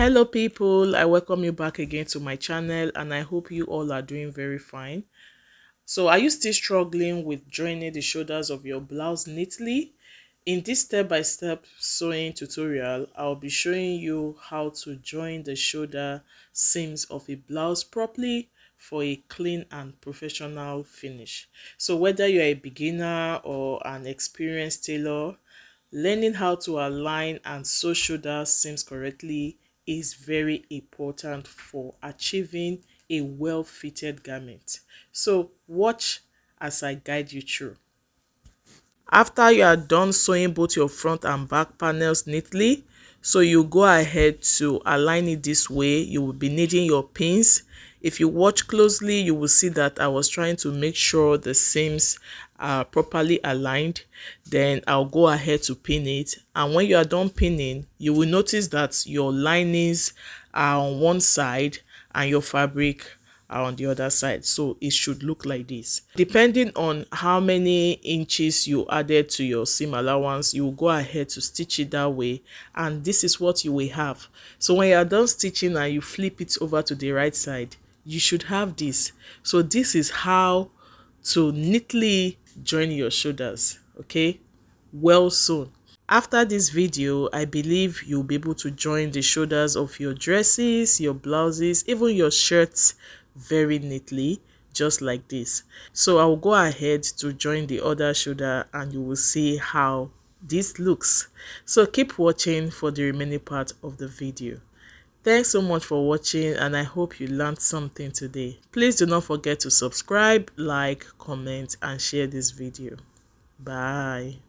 Hello people, I welcome you back again to my channel and I hope you all are doing very fine. So are you still struggling with joining the shoulders of your blouse neatly? In this step-by-step sewing tutorial, I'll be showing you how to join the shoulder seams of a blouse properly for a clean and professional finish. So whether you're a beginner or an experienced tailor, learning how to align and sew shoulder seams correctly is very important for achieving a well-fitted garment. So watch as I guide you through. After you are done sewing both your front and back panels neatly, so you go ahead to align it this way. You will be needing your pins. If you watch closely, you will see that I was trying to make sure the seams are properly aligned. Then I'll go ahead to pin it. And when you are done pinning, you will notice that your linings are on one side and your fabric are on the other side. So it should look like this. Depending on how many inches you added to your seam allowance, you will go ahead to stitch it that way, and this is what you will have. So when you are done stitching and you flip it over to the right side, you should have this. So this is how to neatly join your shoulders. Okay, well sewn. After this video, I believe you'll be able to join the shoulders of your dresses, your blouses, even your shirts very neatly, just like this. So I'll go ahead to join the other shoulder and you will see how this looks. So keep watching for the remaining part of the video. Thanks so much for watching and I hope you learned something today. Please do not forget to subscribe, like, comment and share this video. Bye.